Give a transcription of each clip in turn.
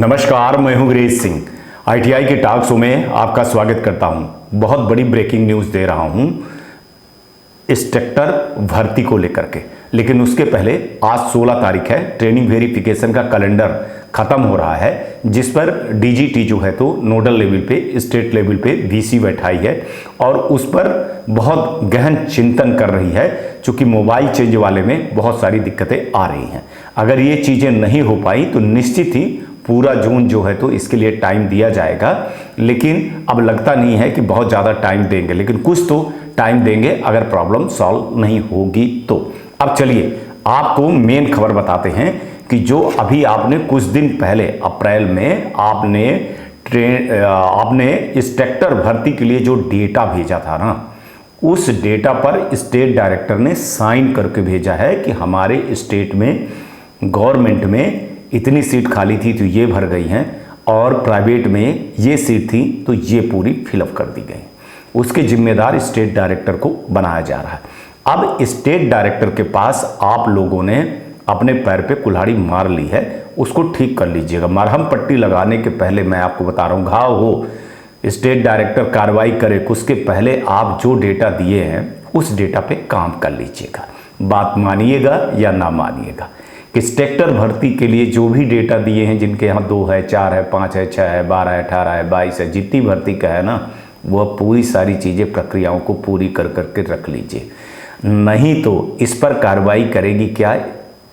नमस्कार, मैं हूं गिरीश सिंह। आईटीआई के टॉक शो में आपका स्वागत करता हूं। बहुत बड़ी ब्रेकिंग न्यूज़ दे रहा हूं इंस्ट्रक्टर भर्ती को लेकर के। लेकिन उसके पहले आज 16 तारीख है, ट्रेनिंग वेरिफिकेशन का कैलेंडर खत्म हो रहा है, जिस पर डीजीटी जो है तो नोडल लेवल पे, स्टेट लेवल पे वीसी बैठाई है और उस पर बहुत गहन चिंतन कर रही है, क्योंकि मोबाइल चेंज वाले में बहुत सारी दिक्कतें आ रही हैं। अगर ये चीज़ें नहीं हो पाई तो निश्चित ही पूरा जून जो है तो इसके लिए टाइम दिया जाएगा। लेकिन अब लगता नहीं है कि बहुत ज़्यादा टाइम देंगे, लेकिन कुछ तो टाइम देंगे अगर प्रॉब्लम सॉल्व नहीं होगी तो। अब चलिए आपको मेन खबर बताते हैं कि जो अभी आपने कुछ दिन पहले अप्रैल में आपने इंस्ट्रक्टर भर्ती के लिए जो डेटा भेजा था ना, उस डेटा पर स्टेट डायरेक्टर ने साइन करके भेजा है कि हमारे स्टेट में गवर्नमेंट में इतनी सीट खाली थी तो ये भर गई हैं और प्राइवेट में ये सीट थी तो ये पूरी फिलअप कर दी गई। उसके जिम्मेदार स्टेट डायरेक्टर को बनाया जा रहा है। अब स्टेट डायरेक्टर के पास आप लोगों ने अपने पैर पे कुल्हाड़ी मार ली है, उसको ठीक कर लीजिएगा। मरहम पट्टी लगाने के पहले मैं आपको बता रहा हूँ, घाव हो स्टेट डायरेक्टर कार्रवाई करे, उसके पहले आप जो डेटा दिए हैं उस डेटा पे काम कर लीजिएगा। बात मानिएगा या ना मानिएगा कि इंस्ट्रक्टर भर्ती के लिए जो भी डेटा दिए हैं, जिनके यहाँ 2 है, 4 है, 5 है, 6 है, 12 है, 18 है, 22 है, जितनी भर्ती का है ना, वह पूरी सारी चीज़ें प्रक्रियाओं को पूरी कर करके रख लीजिए। नहीं तो इस पर कार्रवाई करेगी क्या,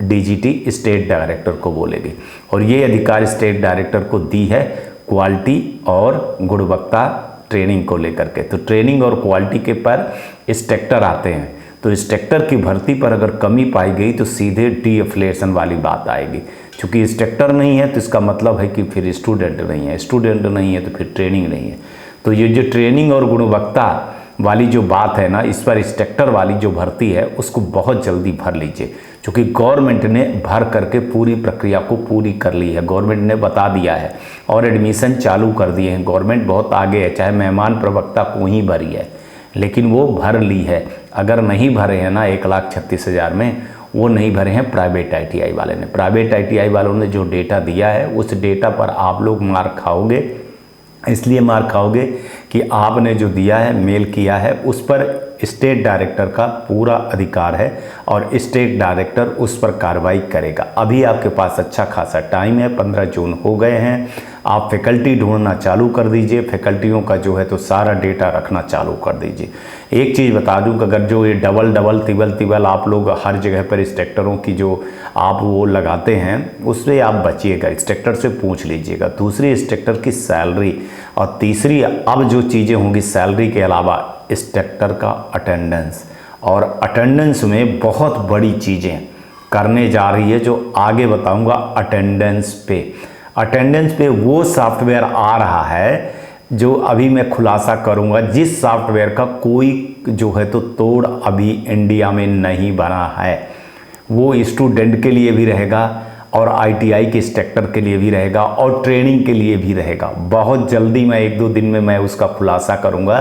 डीजीटी स्टेट डायरेक्टर को बोलेगी। और ये अधिकार स्टेट डायरेक्टर को दी है क्वालिटी और गुणवत्ता ट्रेनिंग को लेकर के। तो ट्रेनिंग और क्वालिटी के पर इंस्ट्रक्टर आते हैं, तो इंस्ट्रक्टर की भर्ती पर अगर कमी पाई गई तो सीधे डीएफिलिएशन वाली बात आएगी। क्योंकि इंस्ट्रक्टर नहीं है तो इसका मतलब है कि फिर स्टूडेंट नहीं है, स्टूडेंट नहीं है तो फिर ट्रेनिंग नहीं है। तो ये जो ट्रेनिंग और गुणवत्ता वाली जो बात है ना, इस पर इंस्ट्रक्टर वाली जो भर्ती है उसको बहुत जल्दी भर लीजिए, क्योंकि गवर्नमेंट ने भर करके पूरी प्रक्रिया को पूरी कर ली है। गवर्नमेंट ने बता दिया है और एडमिशन चालू कर दिए हैं। गवर्नमेंट बहुत आगे है, चाहे मेहमान प्रवक्ता को ही भरी है, लेकिन वो भर ली है। अगर नहीं भरे हैं ना 1,36,000 में, वो नहीं भरे हैं प्राइवेट आईटीआई वाले ने। प्राइवेट आईटीआई वालों ने जो डेटा दिया है उस डेटा पर आप लोग मार खाओगे। इसलिए मार खाओगे कि आपने जो दिया है, मेल किया है, उस पर स्टेट डायरेक्टर का पूरा अधिकार है और स्टेट डायरेक्टर उस पर कार्रवाई करेगा। अभी आपके पास अच्छा खासा टाइम है, 15 जून हो गए हैं। आप फैकल्टी ढूंढना चालू कर दीजिए, फैकल्टियों का जो है तो सारा डेटा रखना चालू कर दीजिए। एक चीज़ बता दूं कि अगर जो ये डबल तिबल आप लोग हर जगह पर इंस्ट्रक्टरों की जो आप वो लगाते हैं, उससे आप बचिएगा, इंस्ट्रक्टर से पूछ लीजिएगा। दूसरी इंस्ट्रक्टर की सैलरी, और तीसरी अब जो चीज़ें होंगी सैलरी के अलावा, इंस्ट्रक्टर का अटेंडेंस। और अटेंडेंस में बहुत बड़ी चीज़ें करने जा रही है जो आगे बताऊंगा। अटेंडेंस पे वो सॉफ्टवेयर आ रहा है जो अभी मैं खुलासा करूंगा, जिस सॉफ्टवेयर का कोई जो है तो तोड़ अभी इंडिया में नहीं बना है। वो स्टूडेंट के लिए भी रहेगा और आईटीआई के इंस्ट्रक्टर के लिए भी रहेगा और ट्रेनिंग के लिए भी रहेगा। बहुत जल्दी मैं 1-2 दिन में मैं उसका खुलासा करूंगा।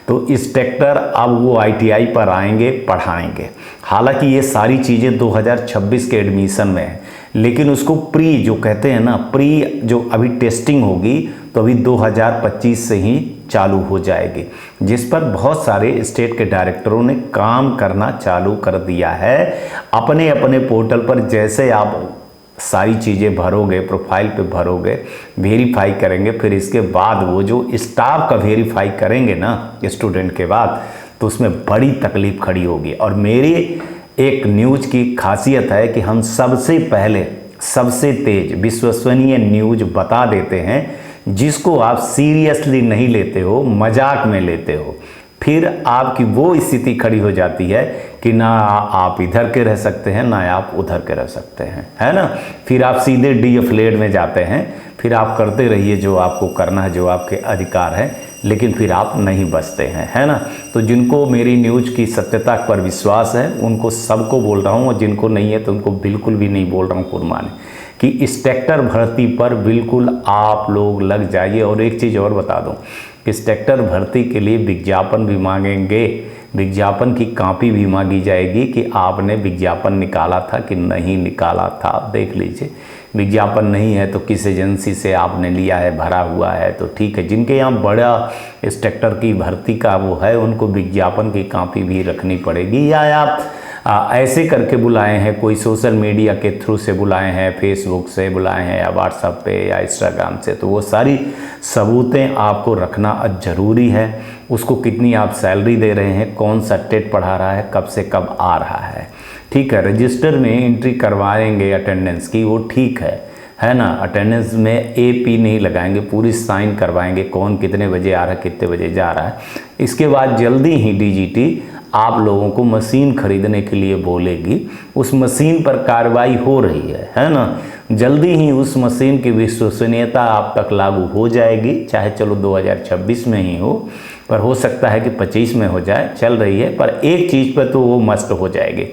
तो इंस्ट्रक्टर अब वो आईटीआई पर आएंगे, पढ़ाएंगे। हालांकि ये सारी चीज़ें 2026 के एडमिशन में है, लेकिन उसको प्री जो कहते हैं ना, प्री जो अभी टेस्टिंग होगी तो अभी 2025 से ही चालू हो जाएगी, जिस पर बहुत सारे स्टेट के डायरेक्टरों ने काम करना चालू कर दिया है। अपने अपने पोर्टल पर जैसे आप सारी चीज़ें भरोगे, प्रोफाइल पे भरोगे, वेरीफाई करेंगे, फिर इसके बाद वो जो स्टाफ का वेरीफाई करेंगे ना स्टूडेंट के बाद, तो उसमें बड़ी तकलीफ खड़ी होगी। और मेरी एक न्यूज़ की खासियत है कि हम सबसे पहले सबसे तेज विश्वसनीय न्यूज़ बता देते हैं, जिसको आप सीरियसली नहीं लेते हो, मजाक में लेते हो। फिर आपकी वो स्थिति खड़ी हो जाती है कि ना आप इधर के रह सकते हैं ना आप उधर के रह सकते हैं, है ना। फिर आप सीधे डीएफिलिएट में जाते हैं। फिर आप करते रहिए जो आपको करना है, जो आपके अधिकार है, लेकिन फिर आप नहीं बचते हैं, है ना। तो जिनको मेरी न्यूज़ की सत्यता पर विश्वास है उनको सबको बोल रहा हूँ, और जिनको नहीं है तो उनको बिल्कुल भी नहीं बोल रहा हूँ कुर्बानी, कि इंस्ट्रक्टर भर्ती पर बिल्कुल आप लोग लग जाइए। और एक चीज़ और बता दूँ, इंस्ट्रक्टर भर्ती के लिए विज्ञापन भी मांगेंगे, विज्ञापन की कॉपी भी मांगी जाएगी कि आपने विज्ञापन निकाला था कि नहीं निकाला था। देख लीजिए विज्ञापन नहीं है तो किस एजेंसी से आपने लिया है, भरा हुआ है तो ठीक है। जिनके यहाँ बड़ा इंस्ट्रक्टर की भर्ती का वो है, उनको विज्ञापन की कॉपी भी रखनी पड़ेगी, या आप ऐसे करके बुलाए हैं, कोई सोशल मीडिया के थ्रू से बुलाए हैं, फेसबुक से बुलाए हैं या व्हाट्सएप पे या इंस्टाग्राम से, तो वो सारी सबूतें आपको रखना ज़रूरी है। उसको कितनी आप सैलरी दे रहे हैं, कौन सा टेट पढ़ा रहा है, कब से कब आ रहा है, ठीक है। रजिस्टर में एंट्री करवाएंगे अटेंडेंस की, वो ठीक है ना। अटेंडेंस में AP नहीं लगाएंगे, पूरी साइन करवाएंगे कौन कितने बजे आ रहा है, कितने बजे जा रहा है। इसके बाद जल्दी ही DGT आप लोगों को मशीन खरीदने के लिए बोलेगी। उस मशीन पर कार्रवाई हो रही है ना। जल्दी ही उस मशीन की विश्वसनीयता आप तक लागू हो जाएगी, चाहे चलो 2026 में ही हो, पर हो सकता है कि 25 में हो जाए, चल रही है। पर एक चीज़ पर तो वो मस्त हो जाएगी,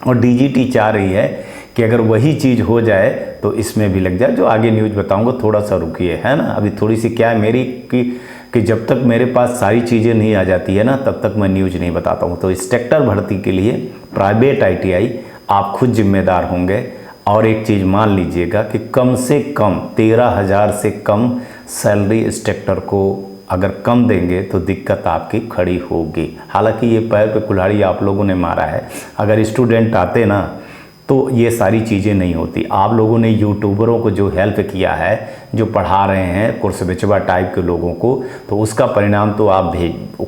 और DGT चाह रही है कि अगर वही चीज़ हो जाए तो इसमें भी लग जाए। जो आगे न्यूज़ बताऊंगा, थोड़ा सा रुकिए, है ना। अभी थोड़ी सी क्या है मेरी कि जब तक मेरे पास सारी चीज़ें नहीं आ जाती है ना, तब तक मैं न्यूज़ नहीं बताता हूँ। तो इंस्ट्रक्टर भर्ती के लिए प्राइवेट ITI आप खुद जिम्मेदार होंगे। और एक चीज़ मान लीजिएगा कि कम से कम 13,000 से कम सैलरी इंस्ट्रक्टर को अगर कम देंगे तो दिक्कत आपकी खड़ी होगी। हालांकि ये पैर पे कुल्हाड़ी आप लोगों ने मारा है। अगर स्टूडेंट आते ना तो ये सारी चीज़ें नहीं होती। आप लोगों ने यूट्यूबरों को जो हेल्प किया है, जो पढ़ा रहे हैं कोर्स बेचवा टाइप के लोगों को, तो उसका परिणाम तो आप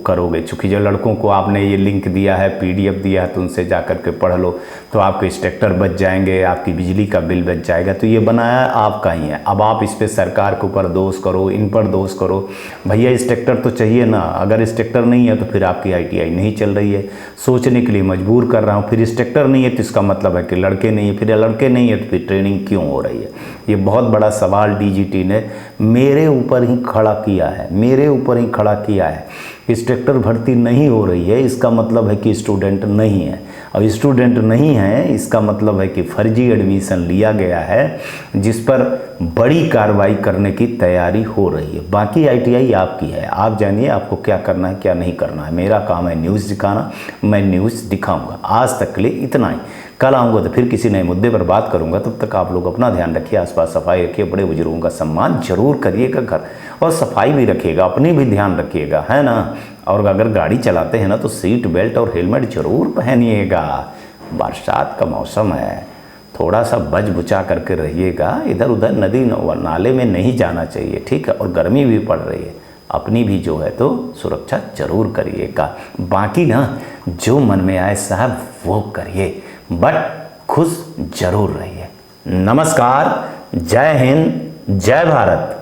करोगे। चूँकि जो लड़कों को आपने ये लिंक दिया है, PDF दिया है, तो उनसे जा कर के पढ़ लो, तो आपके इंस्ट्रक्टर बच जाएंगे, आपकी बिजली का बिल बच जाएगा। तो ये बनाया आपका ही है। अब आप इस पर सरकार के ऊपर दोष करो, इन पर दोष करो। भैया इंस्ट्रक्टर तो चाहिए ना। अगर इंस्ट्रक्टर नहीं है तो फिर आपकी ITI नहीं चल रही है। सोचने के लिए मजबूर कर रहा हूँ। फिर इंस्ट्रक्टर नहीं है तो इसका मतलब है कि लड़के नहीं है, फिर लड़के नहीं है तो फिर ट्रेनिंग क्यों हो रही है? ये बहुत बड़ा सवाल DGT ने मेरे ऊपर ही खड़ा किया है, मेरे ऊपर ही खड़ा किया है। इंस्ट्रक्टर भर्ती नहीं हो रही है, इसका मतलब है कि स्टूडेंट नहीं है, और स्टूडेंट नहीं है इसका मतलब है कि फर्जी एडमिशन लिया गया है, जिस पर बड़ी कार्रवाई करने की तैयारी हो रही है। बाकी ITI आपकी है, आप जानिए आपको क्या करना है क्या नहीं करना है। मेरा काम है न्यूज़ दिखाना, मैं न्यूज़ दिखाऊंगा। आज तक के लिए इतना ही। कल आऊँगा तो फिर किसी नए मुद्दे पर बात करूँगा। तब तक आप लोग अपना ध्यान रखिए, आसपास सफाई रखिए, बड़े बुजुर्गों का सम्मान जरूर करिएगा घर, और सफाई भी रखिएगा, अपनी भी ध्यान रखिएगा, है ना। और अगर गाड़ी चलाते हैं ना तो सीट बेल्ट और हेलमेट जरूर पहनिएगा। बरसात का मौसम है, थोड़ा सा बच बुचा करके रहिएगा। इधर उधर नदी नाले में नहीं जाना चाहिए, ठीक है। और गर्मी भी पड़ रही है, अपनी भी जो है तो सुरक्षा जरूर करिएगा। बाकी ना जो मन में आए साहब वो करिए, बट खुश जरूर रहिए। नमस्कार, जय हिंद, जय भारत।